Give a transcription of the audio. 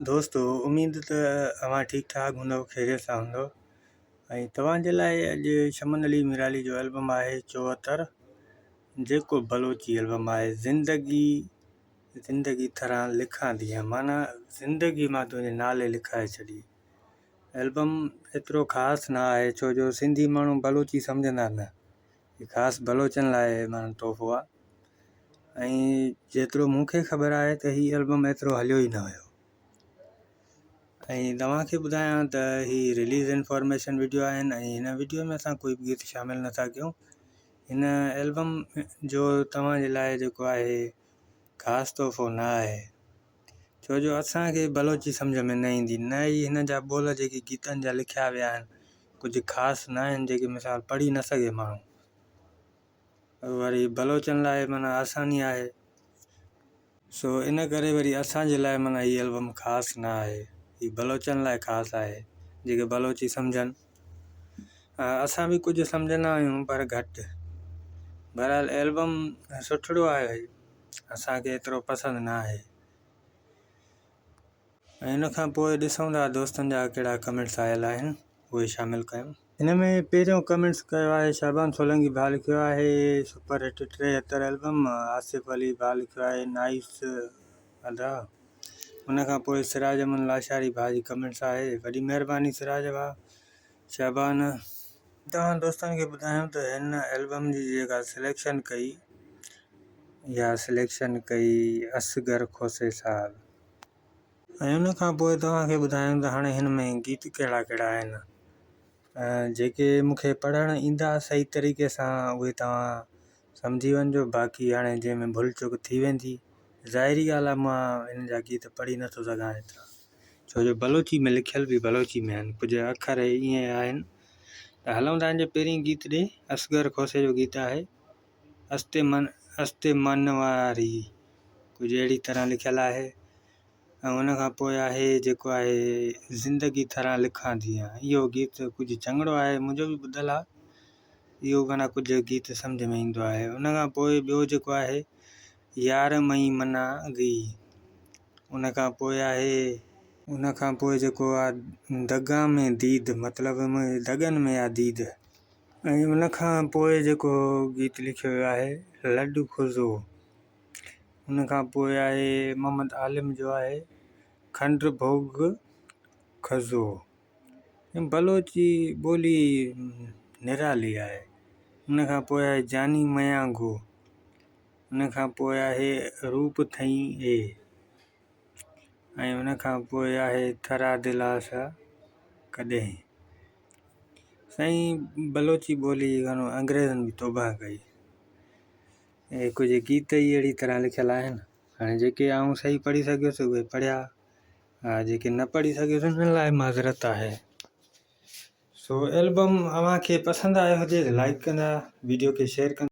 दोस्तों उम्मीद त तव्हां ठीकु ठाक हूंदव, ख़ैरियत सां हूंदव। ऐं तव्हांजे लाइ अॼु शमन अली मिराली जो एल्बम आहे 74, जेको बलोची एल्बम आहे। ज़िंदगी तरह लिखां दियां, माना ज़िंदगी मां तुंहिंजे नाले लिखाए छॾी। एल्बम एतिरो ख़ासि न आहे, छो जो सिंधी माण्हू बलोची सम्झंदा न, हीउ ख़ासि बलोचनि लाइ माना तोहफ़ो आहे। ऐं जेतिरो मूंखे ख़बर आहे त हीउ एल्बम एतिरो हलियो ई न हुयो। ऐं तव्हांखे ॿुधायां त हीअ रिलीज़ इंफॉर्मेशन वीडियो आहिनि ऐं हिन वीडियो में असां कोई बि गीत शामिलु नथा कयूं। हिन एल्बम जो तव्हांजे लाइ जेको आहे ख़ासि तोहफ़ो न आहे, छो जो असांखे बलोची सम्झ में न ईंदी, न ई हिन जा ॿोल जेके गीतनि जा लिखिया विया आहिनि कुझु ख़ासि न आहिनि, जेके मिसाल पढ़ी न सघे माण्हू। वरी बलोचनि लाइ माना आसानी आहे, सो इन करे वरी असांजे लाइ माना हीअ एल्बम ख़ासि न आहे। हीअ बलोचनि लाइ ख़ासि आहे जेके बलोची सम्झनि। असां बि कुझु सम्झंदा आहियूं पर घटि। बहरहाल एल्बम सुठड़ो आहे, असांखे एतिरो पसंदि न आहे। ऐं हिन खां पोइ ॾिसूं था दोस्तनि जा कहिड़ा कमेंट्स आयल आहिनि, उहे शामिलु कयूं। हिन में पहिरियों कमेंट्स कयो आहे शाबान सोलंकी भाउ लिखियो आहे super hit 73 album. Asif Ali भाउ लिखियो आहे नाइस अदा। उन खां पोइ सिराज अमन लाशारी भाउ जी कमेंट्स आहे, वॾी महिरबानी सिराज भाउ। शाबान तव्हां दोस्तनि खे ॿुधायूं त हिन एल्बम जी जेका सिलेक्शन कई, इहा सिलेक्शन कई असगर खोसे साहब। ऐं उन खां पोइ तव्हांखे ॿुधायूं त हाणे हिन में गीत कहिड़ा कहिड़ा आहिनि जेके मूंखे पढ़णु ईंदा सही तरीक़े सां, उहे तव्हां सम्झी वञिजो। बाक़ी हाणे जंहिंमें भुल चुक थी वेंदी, ज़ाहिरी ॻाल्हि आहे मां हिन जा गीत पढ़ी नथो सघां एतिरा, छो जो बलोची में लिखियल बि बलोची में आहिनि, कुझु अखर ईअं आहिनि। त हलूं था हिन पहिरीं गीत ॾे। असगर खोसे जो गीत आहे अस्ते मन वारी, कुझु अहिड़ी तरह लिखियलु आहे। ऐं उन खां पोइ आहे जेको आहे ज़िंदगी तरह लिखां दियां। इहो गीत कुझु चङड़ो आहे, मुंहिंजो बि ॿुधलु आहे, इहो माना कुझु गीत सम्झ में ईंदो आहे। उन खां पोइ ॿियो जेको आहे यार मई मना गई। उन खां पोइ जेको आहे दगा में दीद, मतिलबु दगनि में आहे दीद। ऐं उन खां पोइ जेको गीत लिखियो वियो आहे लॾ खुज़ो। उन खां पोइ आहे मोहम्मद आलिम जो आहे खंड भोग खज़ो। बलोची ॿोली निराली आहे। उन खां पोइ आहे जानी मयांगो। उन खां पोइ आहे रूप थई ए। ऐं उन खां पोइ आहे थरा दिलासा कॾहिं। साईं बलोची ॿोली घणो अंग्रेज़नि बि तौबा कई। ऐं कुझु गीत ई अहिड़ी तरह लिखियलु आहिनि। हाणे जेके आऊं सही पढ़ी सघियुसि उहे पढ़िया, जेके न पढ़ी सघियुसि उन लाइ माज़रत आहे। सो एल्बम अव्हांखे पसंदि आयो हुजे त लाइक कंदा, वीडियो खे शेयर कंदा।